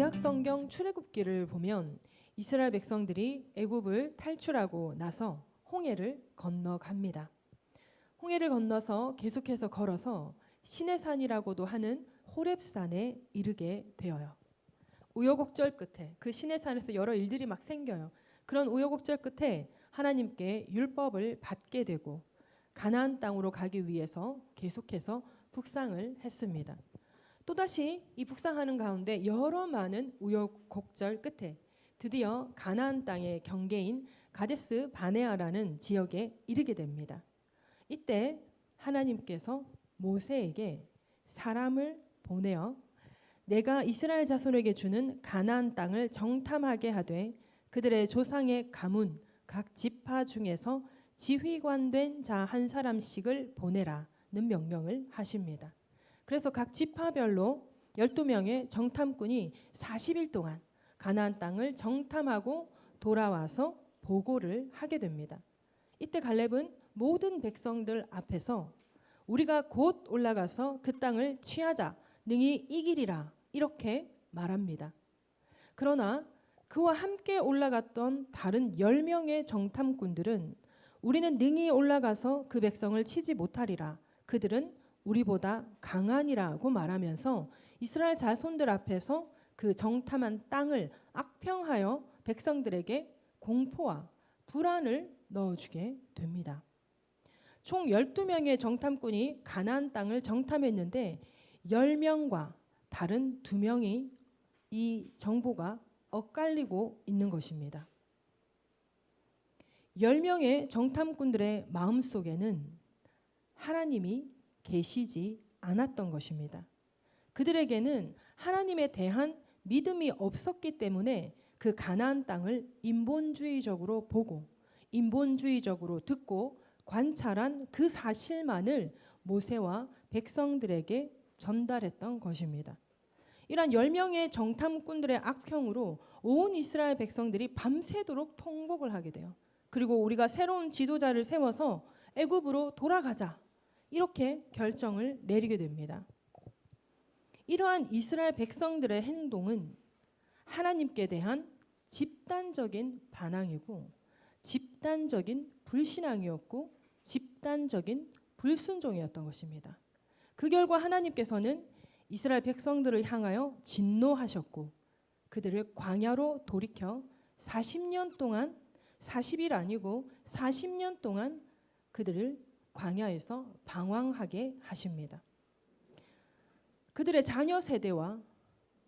구약 성경 출애굽기를 보면 이스라엘 백성들이 애굽을 탈출하고 나서 홍해를 건너갑니다. 홍해를 건너서 계속해서 걸어서 시내산이라고도 하는 호렙산에 이르게 되어요. 우여곡절 끝에 그 시내산에서 여러 일들이 막 생겨요. 그런 우여곡절 끝에 하나님께 율법을 받게 되고 가나안 땅으로 가기 위해서 계속해서 북상을 했습니다. 또다시 이 북상하는 가운데 여러 많은 우여곡절 끝에 드디어 가나안 땅의 경계인 가데스 바네아라는 지역에 이르게 됩니다. 이때 하나님께서 모세에게 사람을 보내어 내가 이스라엘 자손에게 주는 가나안 땅을 정탐하게 하되 그들의 조상의 가문 각 지파 중에서 지휘관된 자 한 사람씩을 보내라는 명령을 하십니다. 그래서 각 지파별로 12명의 정탐꾼이 40일 동안 가나안 땅을 정탐하고 돌아와서 보고를 하게 됩니다. 이때 갈렙은 모든 백성들 앞에서 우리가 곧 올라가서 그 땅을 취하자 능히 이기리라 이렇게 말합니다. 그러나 그와 함께 올라갔던 다른 10명의 정탐꾼들은 우리는 능히 올라가서 그 백성을 치지 못하리라. 그들은 우리보다 강하니라고 말하면서 이스라엘 자손들 앞에서 그 정탐한 땅을 악평하여 백성들에게 공포와 불안을 넣어주게 됩니다. 총 12명의 정탐꾼이 가나안 땅을 정탐했는데 10명과 다른 2명이 이 정보가 엇갈리고 있는 것입니다. 10명의 정탐꾼들의 마음속에는 하나님이 계시지 않았던 것입니다. 그들에게는 하나님에 대한 믿음이 없었기 때문에 그 가나안 땅을 인본주의적으로 보고 인본주의적으로 듣고 관찰한 그 사실만을 모세와 백성들에게 전달했던 것입니다. 이러한 10명의 정탐꾼들의 악평으로 온 이스라엘 백성들이 밤새도록 통곡을 하게 돼요. 그리고 우리가 새로운 지도자를 세워서 애굽으로 돌아가자 이렇게 결정을 내리게 됩니다. 이러한 이스라엘 백성들의 행동은 하나님께 대한 집단적인 반항이고 집단적인 불신앙이었고 집단적인 불순종이었던 것입니다. 그 결과 하나님께서는 이스라엘 백성들을 향하여 진노하셨고 그들을 광야로 돌이켜 40년 동안 40일 아니고 40년 동안 그들을 광야에서 방황하게 하십니다. 그들의 자녀 세대와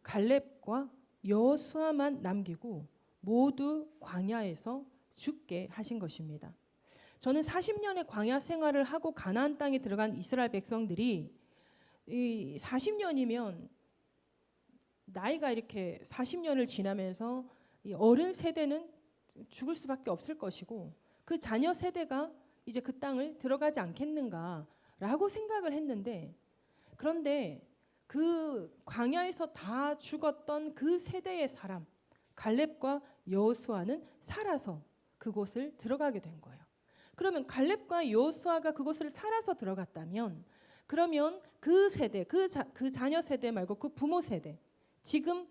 갈렙과 여호수아만 남기고 모두 광야에서 죽게 하신 것입니다. 저는 40년의 광야 생활을 하고 가나안 땅에 들어간 이스라엘 백성들이 이 40년이면 나이가 이렇게 40년을 지나면서 이 어른 세대는 죽을 수밖에 없을 것이고 그 자녀 세대가 이제 그 땅을 들어가지 않겠는가라고 생각을 했는데 그런데 그 광야에서 다 죽었던 그 세대의 사람 갈렙과 여호수아는 살아서 그곳을 들어가게 된 거예요. 그러면 갈렙과 여호수아가 그곳을 살아서 들어갔다면 그러면 그 세대, 그 자녀 세대 말고 그 부모 세대 지금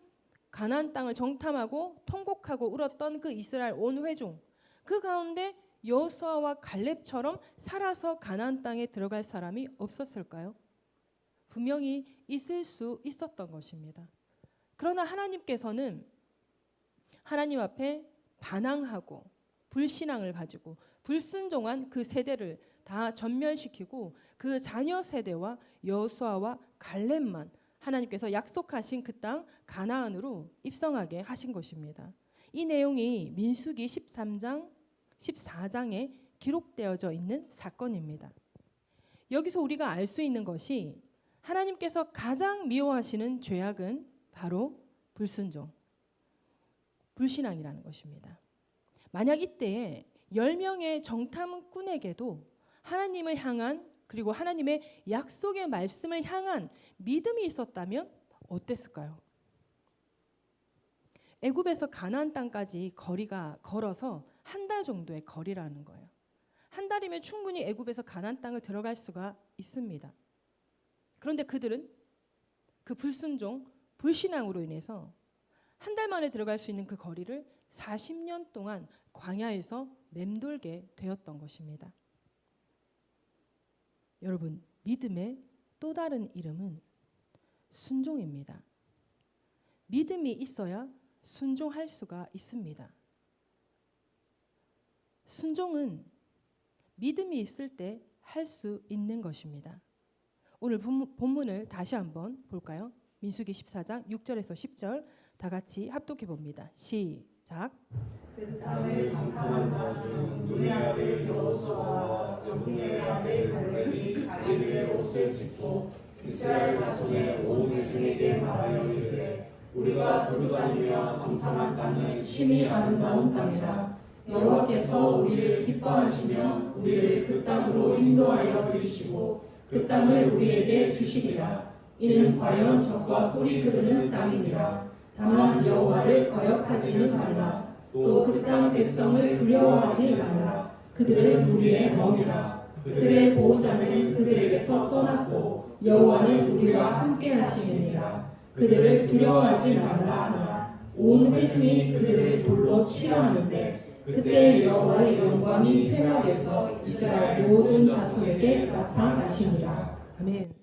가나안 땅을 정탐하고 통곡하고 울었던 그 이스라엘 온 회중 그 가운데 여호수아와 갈렙처럼 살아서 가나안 땅에 들어갈 사람이 없었을까요? 분명히 있을 수 있었던 것입니다. 그러나 하나님께서는 하나님 앞에 반항하고 불신앙을 가지고 불순종한 그 세대를 다 전멸시키고 그 자녀 세대와 여호수아와 갈렙만 하나님께서 약속하신 그 땅 가나안으로 입성하게 하신 것입니다. 이 내용이 민수기 13장, 14장에 기록되어져 있는 사건입니다. 여기서 우리가 알 수 있는 것이 하나님께서 가장 미워하시는 죄악은 바로 불순종, 불신앙이라는 것입니다. 만약 이때에 10명의 정탐꾼에게도 하나님을 향한 그리고 하나님의 약속의 말씀을 향한 믿음이 있었다면 어땠을까요? 애굽에서 가나안 땅까지 거리가 걸어서 한 달 정도의 거리라는 거예요. 한 달이면 충분히 애굽에서 가나안 땅을 들어갈 수가 있습니다. 그런데 그들은 그 불순종, 불신앙으로 인해서 한 달 만에 들어갈 수 있는 그 거리를 40년 동안 광야에서 맴돌게 되었던 것입니다. 여러분, 믿음의 또 다른 이름은 순종입니다. 믿음이 있어야 순종할 수가 있습니다. 순종은 믿음이 있을 때 할 수 있는 것입니다. 오늘 본문을 다시 한번 볼까요? 민수기 14장 6절에서 10절 다 같이 합독해 봅니다. 시작. 그 땅을 정탐한 자 중 눈의 아들 여호수아와 여분의 아들 갈렙이 자기들의 옷을 찢고 이스라엘 자손의 온 회중에게 말하여 이르되 우리가 두루다니며 정탐한 땅은 심히 아름다운 땅이라. 여호와께서 우리를 기뻐하시며 우리를 그 땅으로 인도하여 들이시고 그 땅을 우리에게 주시리라. 이는 과연 적과 꿀이 흐르는 땅이니라. 다만 여호와를 거역하지는 말라. 또 그 땅 백성을 두려워하지 말라. 그들은 우리의 멍이라. 그들의 보호자는 그들에게서 떠났고 여호와는 우리와 함께 하시느니라. 그들을 두려워하지 말라 하나 온 회중이 그들을 돌로 치려 하는데 그때 여호와의 영광이 회막에서 이스라엘 모든 자손에게 나타나시니라. 아멘.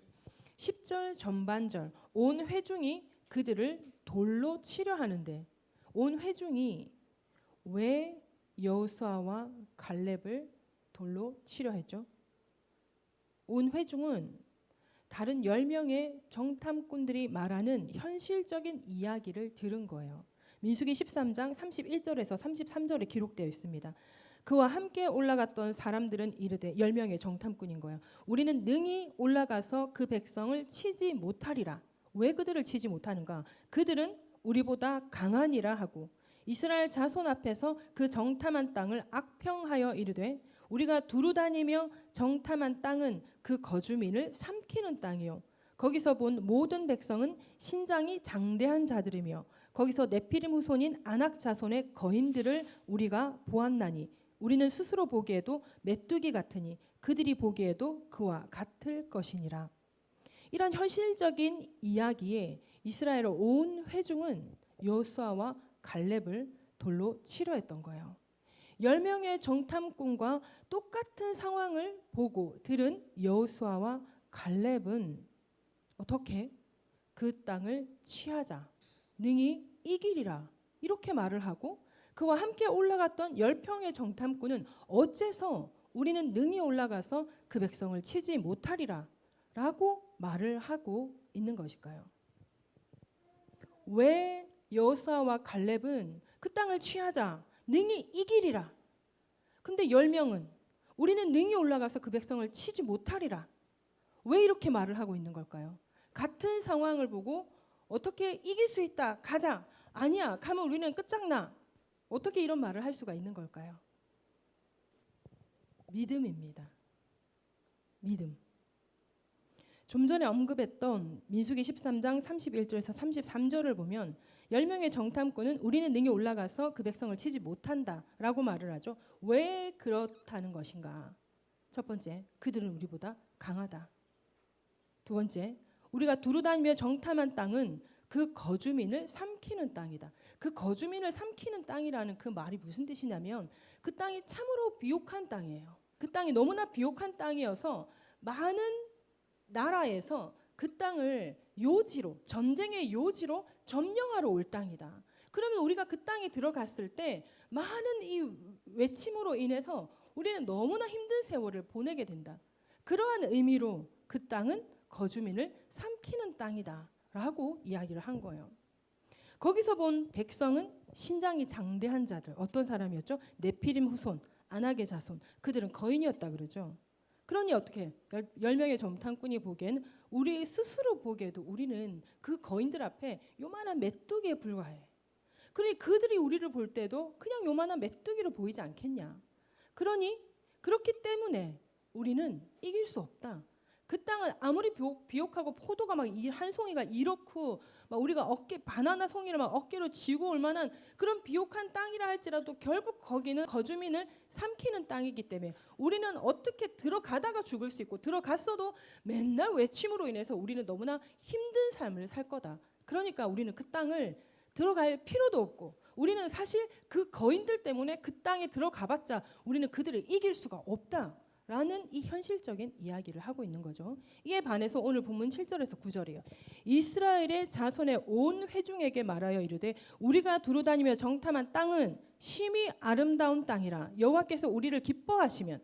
10절 전반절 온 회중이 그들을 돌로 치려 하는데 온 회중이 왜 여호수아와 갈렙을 돌로 치려 했죠? 온 회중은 다른 10명의 정탐꾼들이 말하는 현실적인 이야기를 들은 거예요. 민수기 13장 31절에서 33절에 기록되어 있습니다. 그와 함께 올라갔던 사람들은 이르되 10명의 정탐꾼인 거예요. 우리는 능히 올라가서 그 백성을 치지 못하리라. 왜 그들을 치지 못하는가? 그들은 우리보다 강하니라 하고 이스라엘 자손 앞에서 그 정탐한 땅을 악평하여 이르되 우리가 두루다니며 정탐한 땅은 그 거주민을 삼키는 땅이요 거기서 본 모든 백성은 신장이 장대한 자들이며 거기서 네피림 후손인 아낙 자손의 거인들을 우리가 보았나니 우리는 스스로 보기에도 메뚜기 같으니 그들이 보기에도 그와 같을 것이니라. 이런 현실적인 이야기에 이스라엘 온 회중은 여호수아와 갈렙을 돌로 치려 했던 거예요. 10명의 정탐꾼과 똑같은 상황을 보고 들은 여호수아와 갈렙은 어떻게 그 땅을 취하자 능히 이기리라 이렇게 말을 하고 그와 함께 올라갔던 10명의 정탐꾼은 어째서 우리는 능히 올라가서 그 백성을 치지 못하리라 라고 말을 하고 있는 것일까요? 왜 여호수아와 갈렙은 그 땅을 취하자 능히 이기리라. 근데 10명은 우리는 능히 올라가서 그 백성을 치지 못하리라. 왜 이렇게 말을 하고 있는 걸까요? 같은 상황을 보고 어떻게 이길 수 있다. 가자. 아니야. 가면 우리는 끝장나. 어떻게 이런 말을 할 수가 있는 걸까요? 믿음입니다. 믿음. 좀 전에 언급했던 민수기 13장 31절에서 33절을 보면 10명의 정탐꾼은 우리는 능히 올라가서 그 백성을 치지 못한다라고 말을 하죠. 왜 그렇다는 것인가? 첫 번째, 그들은 우리보다 강하다. 두 번째, 우리가 두루다니며 정탐한 땅은 그 거주민을 삼키는 땅이다. 그 거주민을 삼키는 땅이라는 그 말이 무슨 뜻이냐면 그 땅이 참으로 비옥한 땅이에요. 그 땅이 너무나 비옥한 땅이어서 많은 나라에서 그 땅을 요지로, 전쟁의 요지로 점령하러 올 땅이다. 그러면 우리가 그 땅에 들어갔을 때 많은 이 외침으로 인해서 우리는 너무나 힘든 세월을 보내게 된다. 그러한 의미로 그 땅은 거주민을 삼키는 땅이다 라고 이야기를 한 거예요. 거기서 본 백성은 신장이 장대한 자들, 어떤 사람이었죠? 네피림 후손, 아낙의 자손, 그들은 거인이었다 그러죠. 그러니 어떻게 10명의 정탐꾼이 보기엔 우리 스스로 보기에도 우리는 그 거인들 앞에 요만한 메뚜기에 불과해. 그러니 그들이 우리를 볼 때도 그냥 요만한 메뚜기로 보이지 않겠냐. 그러니 그렇기 때문에 우리는 이길 수 없다. 그 땅은 아무리 비옥하고 포도가 막 한 송이가 이렇고 막 우리가 어깨 바나나 송이를 막 어깨로 쥐고 올 만한 그런 비옥한 땅이라 할지라도 결국 거기는 거주민을 삼키는 땅이기 때문에 우리는 어떻게 들어가다가 죽을 수 있고 들어갔어도 맨날 외침으로 인해서 우리는 너무나 힘든 삶을 살 거다. 그러니까 우리는 그 땅을 들어갈 필요도 없고 우리는 사실 그 거인들 때문에 그 땅에 들어가봤자 우리는 그들을 이길 수가 없다라는 이 현실적인 이야기를 하고 있는 거죠. 이에 반해서 오늘 본문 7절에서 9절이에요. 이스라엘의 자손의 온 회중에게 말하여 이르되 우리가 두루다니며 정탐한 땅은 심히 아름다운 땅이라. 여호와께서 우리를 기뻐하시면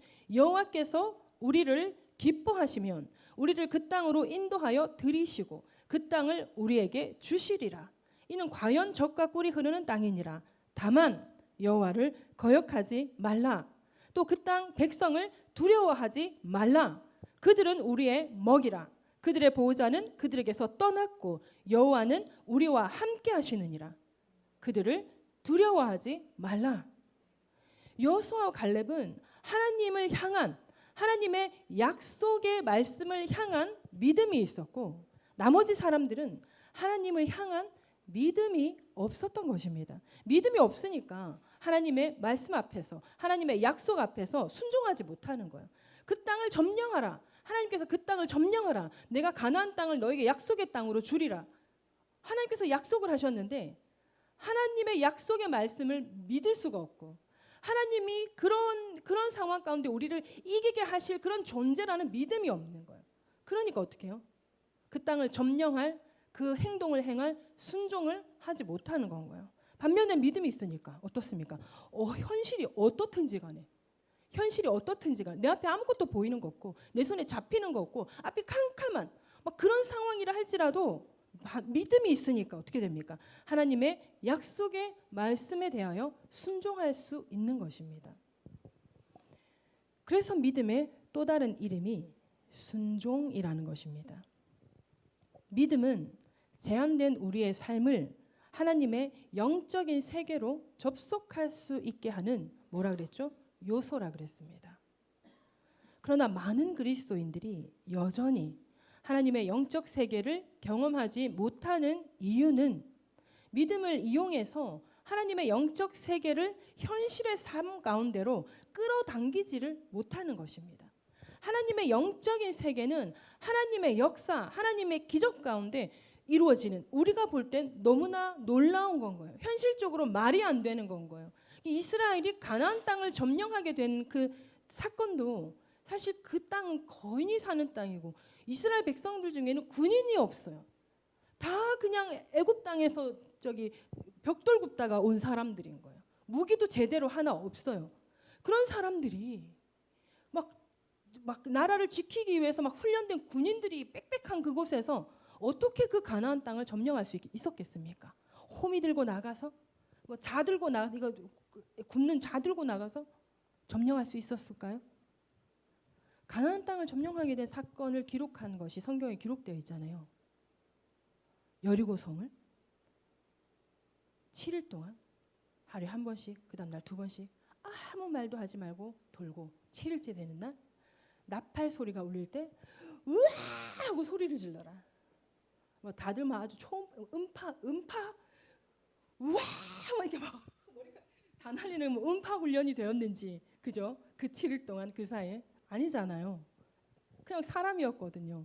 우리를 그 땅으로 인도하여 들이시고 그 땅을 우리에게 주시리라. 이는 과연 젖과 꿀이 흐르는 땅이니라. 다만 여호와를 거역하지 말라. 또 그 땅 백성을 두려워하지 말라. 그들은 우리의 먹이라. 그들의 보호자는 그들에게서 떠났고 여호와는 우리와 함께 하시느니라. 그들을 두려워하지 말라. 여호수아와 갈렙은 하나님을 향한 하나님의 약속의 말씀을 향한 믿음이 있었고 나머지 사람들은 하나님을 향한 믿음이 없었던 것입니다. 믿음이 없으니까 하나님의 말씀 앞에서 하나님의 약속 앞에서 순종하지 못하는 거예요. 그 땅을 점령하라. 하나님께서 그 땅을 점령하라. 내가 가나안 땅을 너에게 약속의 땅으로 주리라. 하나님께서 약속을 하셨는데 하나님의 약속의 말씀을 믿을 수가 없고 하나님이 그런 상황 가운데 우리를 이기게 하실 그런 존재라는 믿음이 없는 거예요. 그러니까 어떻게 해요? 그 땅을 점령할 그 행동을 행할 순종을 하지 못하는 건 거예요. 반면에 믿음이 있으니까 어떻습니까? 현실이 어떻든지 간에 내 앞에 아무것도 보이는 거 없고 내 손에 잡히는 거 없고 앞이 캄캄한 막 그런 상황이라 할지라도 믿음이 있으니까 어떻게 됩니까? 하나님의 약속의 말씀에 대하여 순종할 수 있는 것입니다. 그래서 믿음의 또 다른 이름이 순종이라는 것입니다. 믿음은 제한된 우리의 삶을 하나님의 영적인 세계로 접속할 수 있게 하는 뭐라 그랬죠? 요소라 그랬습니다. 그러나 많은 그리스도인들이 여전히 하나님의 영적 세계를 경험하지 못하는 이유는 믿음을 이용해서 하나님의 영적 세계를 현실의 삶 가운데로 끌어당기지를 못하는 것입니다. 하나님의 영적인 세계는 하나님의 역사, 하나님의 기적 가운데 이루어지는 우리가 볼 땐 너무나 놀라운 건 거예요. 현실적으로 말이 안 되는 건 거예요. 이스라엘이 가나안 땅을 점령하게 된 그 사건도 사실 그 땅은 거인이 사는 땅이고 이스라엘 백성들 중에는 군인이 없어요. 다 그냥 애굽 땅에서 벽돌 굽다가 온 사람들인 거예요. 무기도 제대로 하나 없어요. 그런 사람들이 막 나라를 지키기 위해서 막 훈련된 군인들이 빽빽한 그곳에서 어떻게 그 가나안 땅을 점령할 수 있었겠습니까? 호미 들고 나가서 자 들고 이거 굽는 자 들고 나가서 점령할 수 있었을까요? 가나안 땅을 점령하게 된 사건을 기록한 것이 성경에 기록되어 있잖아요. 여리고성을 7일 동안 하루에 한 번씩 그 다음 날 2번씩 아무 말도 하지 말고 돌고 7일째 되는 날 나팔 소리가 울릴 때 우와 하고 소리를 질러라. 다들 막 아주 음파 우와 이렇게 막 머리가 다 날리는 음파 훈련이 되었는지 그죠? 그 7일 동안 그 사이에 아니잖아요. 그냥 사람이었거든요.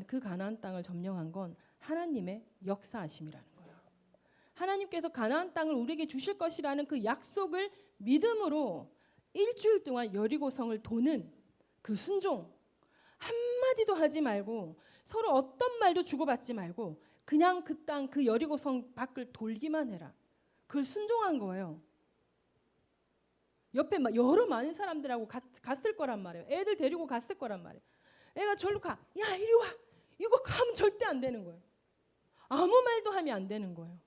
그 가나안 땅을 점령한 건 하나님의 역사하심이라는 거예요. 하나님께서 가나안 땅을 우리에게 주실 것이라는 그 약속을 믿음으로 일주일 동안 여리고성을 도는 그 순종, 한마디도 하지 말고 서로 어떤 말도 주고받지 말고 그냥 그 땅, 그 여리고성 밖을 돌기만 해라. 그걸 순종한 거예요. 옆에 여러 많은 사람들하고 갔을 거란 말이에요. 애들 데리고 갔을 거란 말이에요. 애가 절로 가. 야 이리 와. 이거 가면 절대 안 되는 거예요. 아무 말도 하면 안 되는 거예요.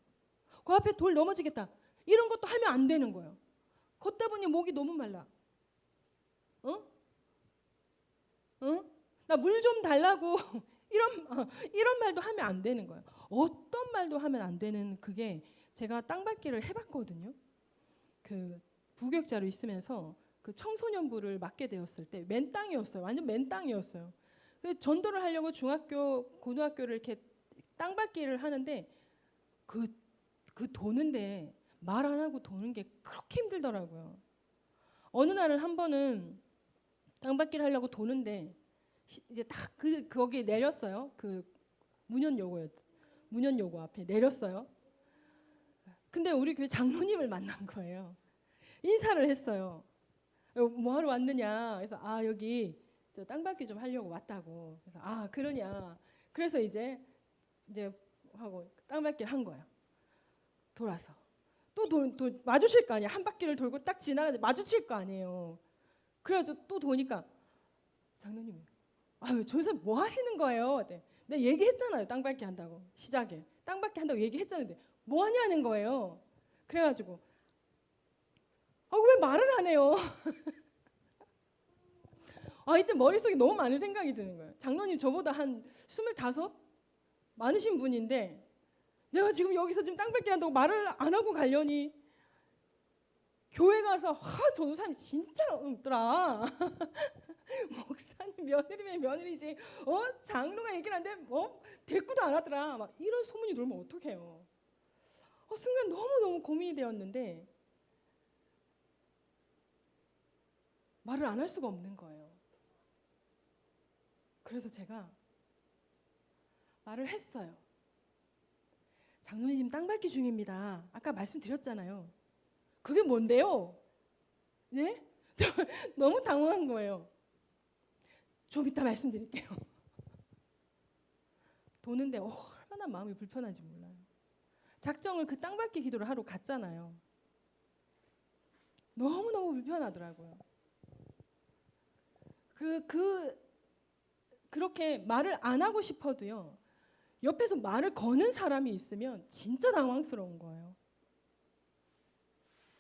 그 앞에 돌 넘어지겠다. 이런 것도 하면 안 되는 거예요. 걷다 보니 목이 너무 말라. 나 물 좀 달라고 이런 말도 하면 안 되는 거예요. 어떤 말도 하면 안 되는 그게 제가 땅밟기를 해봤거든요. 그 부교육자로 있으면서 그 청소년부를 맡게 되었을 때 맨 땅이었어요. 완전 맨 땅이었어요. 전도를 하려고 중학교, 고등학교를 이렇게 땅밟기를 하는데 그 도는데 말 안 하고 도는 게 그렇게 힘들더라고요. 어느 날은 한 번은 땅밟기를 하려고 도는데 이제 딱 거기에 내렸어요. 그 문현여고였죠. 문현요고 앞에 내렸어요. 근데 우리 교회 장로님을 만난 거예요. 인사를 했어요. 뭐 하러 왔느냐. 그래서 여기 저 땅밟기 좀 하려고 왔다고. 그래서 그러냐. 그래서 이제 하고 땅밟기를 한 거예요. 돌아서 또 마주칠 거 아니야. 한 바퀴를 돌고 딱 지나가서 마주칠 거 아니에요. 그래가지고 또 도니까 장로님이 전사 뭐 하시는 거예요? 네. 내가 얘기했잖아요. 땅밟기 한다고. 시작에 땅밟기 한다고 얘기했잖아요. 뭐 하냐는 거예요. 그래가지고 왜 말을 안 해요? 이때 머릿속에 너무 많은 생각이 드는 거예요. 장로님 저보다 한 25? 많으신 분인데 내가 지금 여기서 지금 땅 밟기 한다고 말을 안 하고 가려니 교회 가서 전도사님 진짜 없더라. 목사님 며느리면 며느리지 장로가 얘기를 하는데 대꾸도 안 하더라. 막 이런 소문이 돌면 어떡해요. 순간 너무너무 고민이 되었는데 말을 안 할 수가 없는 거예요. 그래서 제가 말을 했어요. 장로님 지금 땅 밟기 중입니다. 아까 말씀드렸잖아요. 그게 뭔데요? 네? 너무 당황한 거예요. 좀 이따 말씀드릴게요. 도는데 얼마나 마음이 불편한지 몰라요. 작정을 그 땅 밟기 기도를 하러 갔잖아요. 너무너무 불편하더라고요. 그렇게 말을 안 하고 싶어도요. 옆에서 말을 거는 사람이 있으면 진짜 당황스러운 거예요.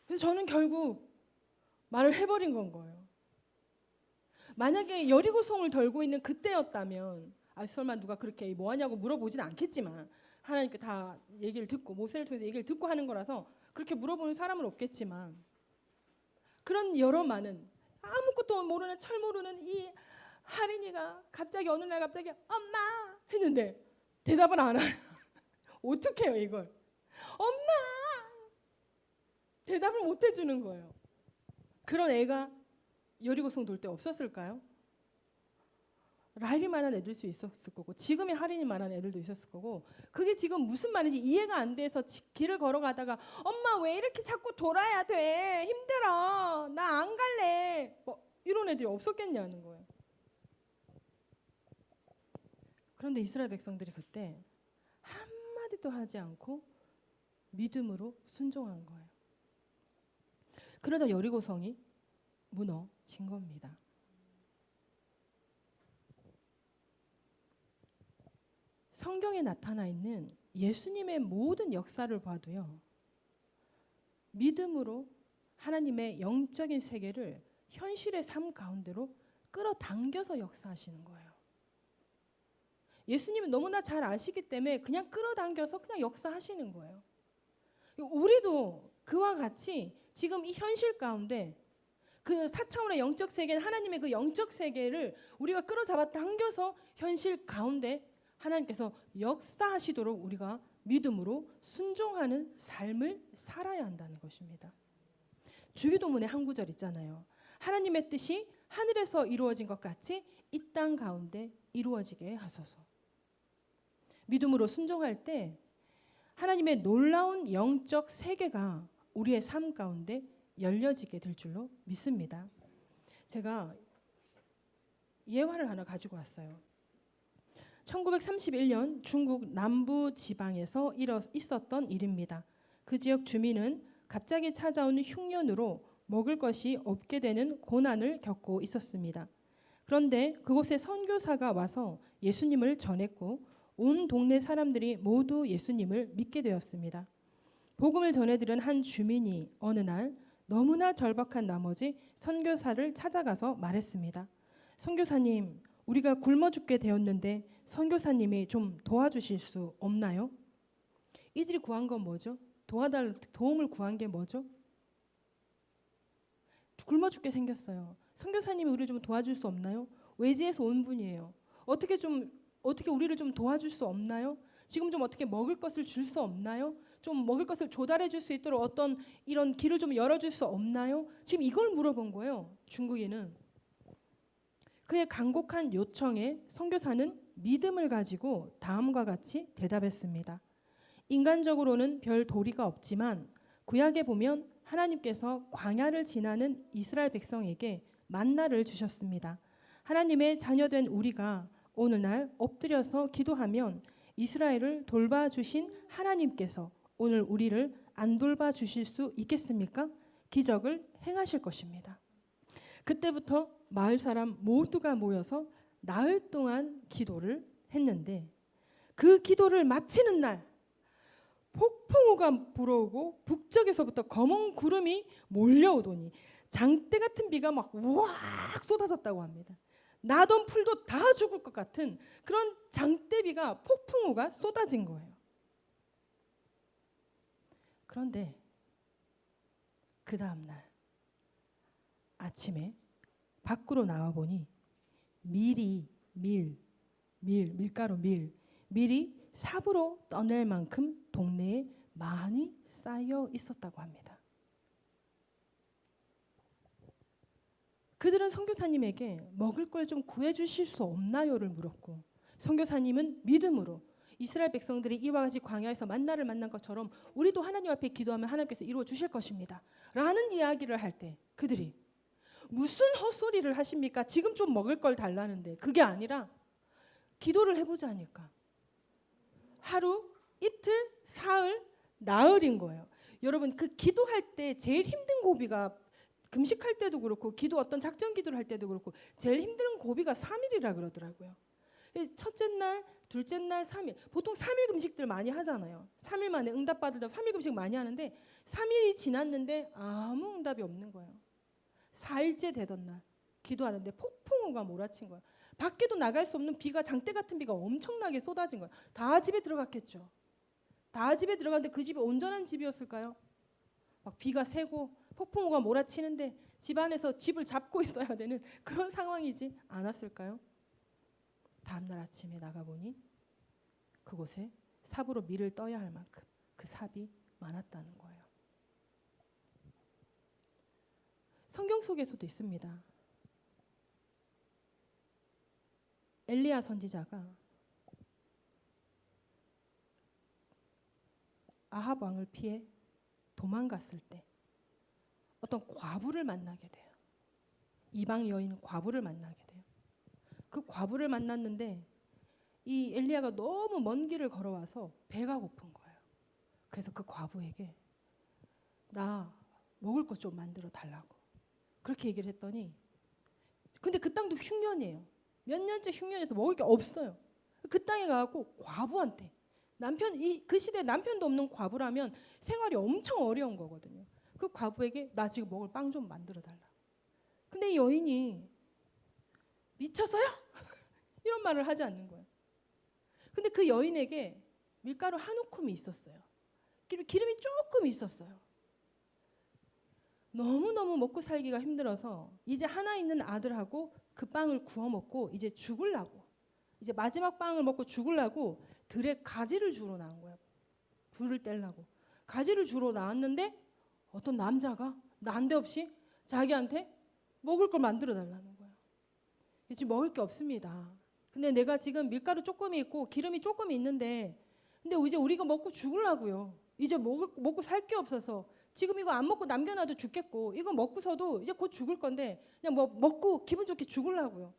그래서 저는 결국 말을 해버린 건 거예요. 만약에 여리고성을 덜고 있는 그때였다면 설마 누가 그렇게 뭐하냐고 물어보지는 않겠지만 하나님께 다 얘기를 듣고 모세를 통해서 얘기를 듣고 하는 거라서 그렇게 물어보는 사람은 없겠지만 그런 여러 많은 아무것도 모르는 철 모르는 이 할인이가 갑자기 어느 날 갑자기 엄마 했는데 대답을 안 해요. 어떻게 해요 이걸? 엄마! 대답을 못 해주는 거예요. 그런 애가 여리고성 돌 때 없었을까요? 라일이만한 애들 수 있었을 거고 지금의 할인이만한 애들도 있었을 거고 그게 지금 무슨 말인지 이해가 안 돼서 길을 걸어가다가 엄마 왜 이렇게 자꾸 돌아야 돼? 힘들어. 나 안 갈래. 이런 애들이 없었겠냐는 거예요. 그런데 이스라엘 백성들이 그때 한마디도 하지 않고 믿음으로 순종한 거예요. 그러자 여리고성이 무너진 겁니다. 성경에 나타나 있는 예수님의 모든 역사를 봐도요. 믿음으로 하나님의 영적인 세계를 현실의 삶 가운데로 끌어당겨서 역사하시는 거예요. 예수님은 너무나 잘 아시기 때문에 그냥 끌어당겨서 그냥 역사하시는 거예요. 우리도 그와 같이 지금 이 현실 가운데 그 4차원의 영적 세계, 하나님의 그 영적 세계를 우리가 끌어잡아 당겨서 현실 가운데 하나님께서 역사하시도록 우리가 믿음으로 순종하는 삶을 살아야 한다는 것입니다. 주기도문의 한 구절 있잖아요. 하나님의 뜻이 하늘에서 이루어진 것 같이 이 땅 가운데 이루어지게 하소서. 믿음으로 순종할 때 하나님의 놀라운 영적 세계가 우리의 삶 가운데 열려지게 될 줄로 믿습니다. 제가 예화를 하나 가지고 왔어요. 1931년 중국 남부 지방에서 있었던 일입니다. 그 지역 주민은 갑자기 찾아온 흉년으로 먹을 것이 없게 되는 고난을 겪고 있었습니다. 그런데 그곳에 선교사가 와서 예수님을 전했고 온 동네 사람들이 모두 예수님을 믿게 되었습니다. 복음을 전해들은 한 주민이 어느 날 너무나 절박한 나머지 선교사를 찾아가서 말했습니다. 선교사님, 우리가 굶어 죽게 되었는데 선교사님이 좀 도와주실 수 없나요? 이들이 구한 건 뭐죠? 도움을 구한 게 뭐죠? 굶어 죽게 생겼어요. 선교사님이 우리를 좀 도와줄 수 없나요? 외지에서 온 분이에요. 어떻게 우리를 좀 도와줄 수 없나요? 지금 좀 어떻게 먹을 것을 줄 수 없나요? 좀 먹을 것을 조달해 줄 수 있도록 어떤 이런 길을 좀 열어줄 수 없나요? 지금 이걸 물어본 거예요. 중국인은. 그의 간곡한 요청에 선교사는 믿음을 가지고 다음과 같이 대답했습니다. 인간적으로는 별 도리가 없지만 구약에 보면 하나님께서 광야를 지나는 이스라엘 백성에게 만나를 주셨습니다. 하나님의 자녀된 우리가 오늘날 엎드려서 기도하면 이스라엘을 돌봐주신 하나님께서 오늘 우리를 안 돌봐주실 수 있겠습니까? 기적을 행하실 것입니다. 그때부터 마을 사람 모두가 모여서 나흘 동안 기도를 했는데 그 기도를 마치는 날 폭풍우가 불어오고 북쪽에서부터 검은 구름이 몰려오더니 장대 같은 비가 막 우악 쏟아졌다고 합니다. 나던 풀도 다 죽을 것 같은 그런 장대비가 폭풍우가 쏟아진 거예요. 그런데 그 다음 날 아침에 밖으로 나와 보니 밀가루 밀이 삽으로 떠낼 만큼 동네에 많이 쌓여 있었다고 합니다. 그들은 선교사님에게 먹을 걸 좀 구해주실 수 없나요를 물었고, 선교사님은 믿음으로 이스라엘 백성들이 이와 같이 광야에서 만나를 만난 것처럼 우리도 하나님 앞에 기도하면 하나님께서 이루어 주실 것입니다 라는 이야기를 할 때 그들이 무슨 헛소리를 하십니까? 지금 좀 먹을 걸 달라는데. 그게 아니라 기도를 해보자니까 하루, 이틀, 사흘, 나흘인 거예요. 여러분, 그 기도할 때 제일 힘든 고비가, 금식할 때도 그렇고 기도 어떤 작전 기도를 할 때도 그렇고 제일 힘든 고비가 3일이라 그러더라고요. 첫째 날, 둘째 날, 3일. 보통 3일 금식들 많이 하잖아요. 3일 만에 응답 받으려고 3일 금식 많이 하는데 3일이 지났는데 아무 응답이 없는 거예요. 4일째 되던 날 기도하는데 폭풍우가 몰아친 거예요. 밖에도 나갈 수 없는 비가, 장대 같은 비가 엄청나게 쏟아진 거예요. 다 집에 들어갔겠죠. 다 집에 들어갔는데 그 집이 온전한 집이었을까요? 막 비가 새고 폭풍우가 몰아치는데 집 안에서 집을 잡고 있어야 되는 그런 상황이지 않았을까요? 다음날 아침에 나가보니 그곳에 삽으로 밀을 떠야 할 만큼 그 삽이 많았다는 거예요. 성경 속에서도 있습니다. 엘리야 선지자가 아합 왕을 피해 도망갔을 때 어떤 과부를 만나게 돼요. 이방 여인 과부를 만나게 돼요. 그 과부를 만났는데 이 엘리야가 너무 먼 길을 걸어와서 배가 고픈 거예요. 그래서 그 과부에게 나 먹을 것 좀 만들어 달라고 그렇게 얘기를 했더니, 근데 그 땅도 흉년이에요. 몇 년째 흉년에서 먹을 게 없어요. 그 땅에 가고 과부한테, 그 시대에 남편도 없는 과부라면 생활이 엄청 어려운 거거든요. 그 과부에게 나 지금 먹을 빵 좀 만들어 달라. 근데 이 여인이 미쳤어요? 이런 말을 하지 않는 거예요. 근데 그 여인에게 밀가루 한 움큼이 있었어요. 기름이 조금 있었어요. 너무너무 먹고 살기가 힘들어서 이제 하나 있는 아들하고 그 빵을 구워 먹고 이제 죽으려고, 이제 마지막 빵을 먹고 죽으려고 들에 가지를 주러 나온 거예요. 불을 떼려고 가지를 주러 나왔는데 어떤 남자가 난데없이 자기한테 먹을 걸 만들어 달라는 거예요. 지금 먹을 게 없습니다. 근데 내가 지금 밀가루 조금 있고 기름이 조금 있는데, 근데 이제 우리가 먹고 죽으려고요. 이제 먹고 살 게 없어서 지금 이거 안 먹고 남겨놔도 죽겠고, 이거 먹고서도 이제 곧 죽을 건데 그냥 먹고 기분 좋게 죽으려고요.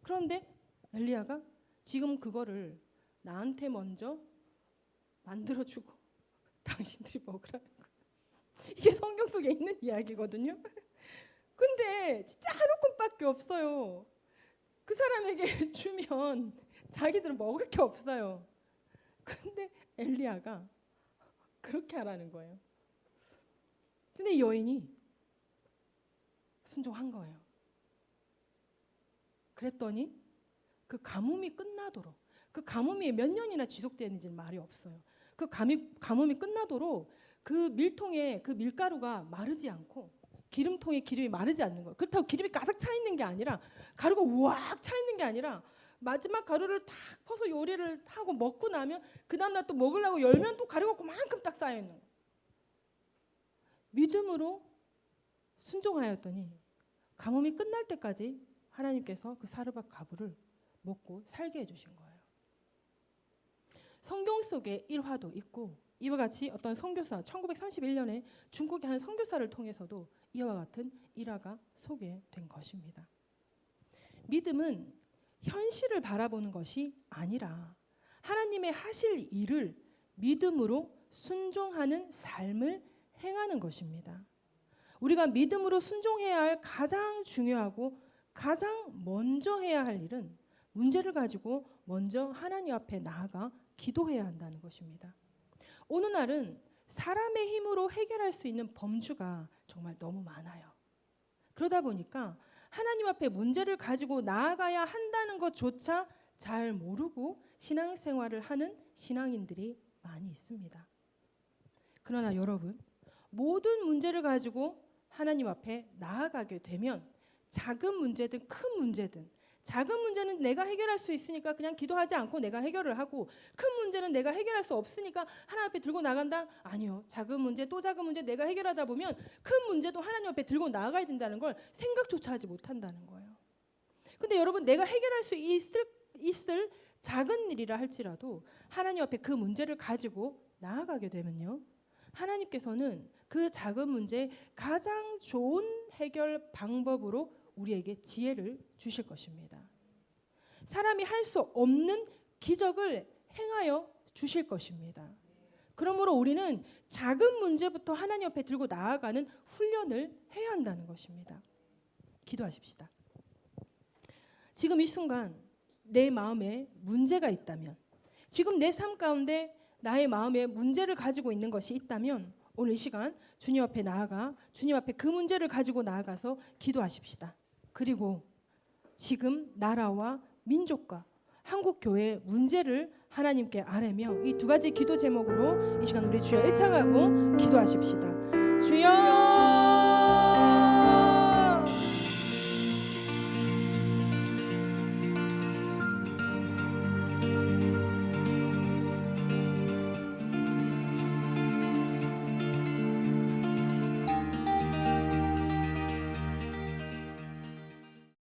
그런데 엘리야가 지금 그거를 나한테 먼저 만들어주고 당신들이 먹으라는 거예요. 이게 성경 속에 있는 이야기거든요. 근데 진짜 한 움큼밖에 없어요. 그 사람에게 주면 자기들은 먹을 게 없어요. 근데 엘리야가 그렇게 하라는 거예요. 근데 이 여인이 순종한 거예요. 그랬더니 그 가뭄이 끝나도록, 그 가뭄이 몇 년이나 지속되는지는 말이 없어요. 그 가뭄이 끝나도록 그 밀통에 그 밀가루가 마르지 않고 기름통에 기름이 마르지 않는 거예요. 그렇다고 기름이 가득 차 있는 게 아니라, 가루가 우악 차 있는 게 아니라 마지막 가루를 탁 퍼서 요리를 하고 먹고 나면 그 다음날 또 먹으려고 열면 또 가루가 그만큼 딱 쌓여 있는 거예요. 믿음으로 순종하였더니 가뭄이 끝날 때까지 하나님께서 그 사르밧 가부를 먹고 살게 해주신 거예요. 성경 속에 일화도 있고 이와 같이 어떤 선교사 1931년에 중국의 한 선교사를 통해서도 이와 같은 일화가 소개된 것입니다. 믿음은 현실을 바라보는 것이 아니라 하나님의 하실 일을 믿음으로 순종하는 삶을 행하는 것입니다. 우리가 믿음으로 순종해야 할 가장 중요하고 가장 먼저 해야 할 일은 문제를 가지고 먼저 하나님 앞에 나아가 기도해야 한다는 것입니다. 어느 날은 사람의 힘으로 해결할 수 있는 범주가 정말 너무 많아요. 그러다 보니까 하나님 앞에 문제를 가지고 나아가야 한다는 것조차 잘 모르고 신앙생활을 하는 신앙인들이 많이 있습니다. 그러나 여러분, 모든 문제를 가지고 하나님 앞에 나아가게 되면 작은 문제든 큰 문제든, 작은 문제는 내가 해결할 수 있으니까 그냥 기도하지 않고 내가 해결을 하고, 큰 문제는 내가 해결할 수 없으니까 하나님 앞에 들고 나간다? 아니요. 작은 문제 또 작은 문제 내가 해결하다 보면 큰 문제도 하나님 앞에 들고 나가야 된다는 걸 생각조차 하지 못한다는 거예요. 근데 여러분, 내가 해결할 수 있을 작은 일이라 할지라도 하나님 앞에 그 문제를 가지고 나아가게 되면요, 하나님께서는 그 작은 문제의 가장 좋은 해결 방법으로 우리에게 지혜를 주실 것입니다. 사람이 할 수 없는 기적을 행하여 주실 것입니다. 그러므로 우리는 작은 문제부터 하나님 앞에 들고 나아가는 훈련을 해야 한다는 것입니다. 기도하십시다. 지금 이 순간 내 마음에 문제가 있다면, 지금 내 삶 가운데 나의 마음에 문제를 가지고 있는 것이 있다면 오늘 이 시간 주님 앞에 나아가 주님 앞에 그 문제를 가지고 나아가서 기도하십시다. 그리고 지금 나라와 민족과 한국 교회의 문제를 하나님께 아뢰며 이 두 가지 기도 제목으로 이 시간 우리 주여 일창하고 기도하십시다. 주여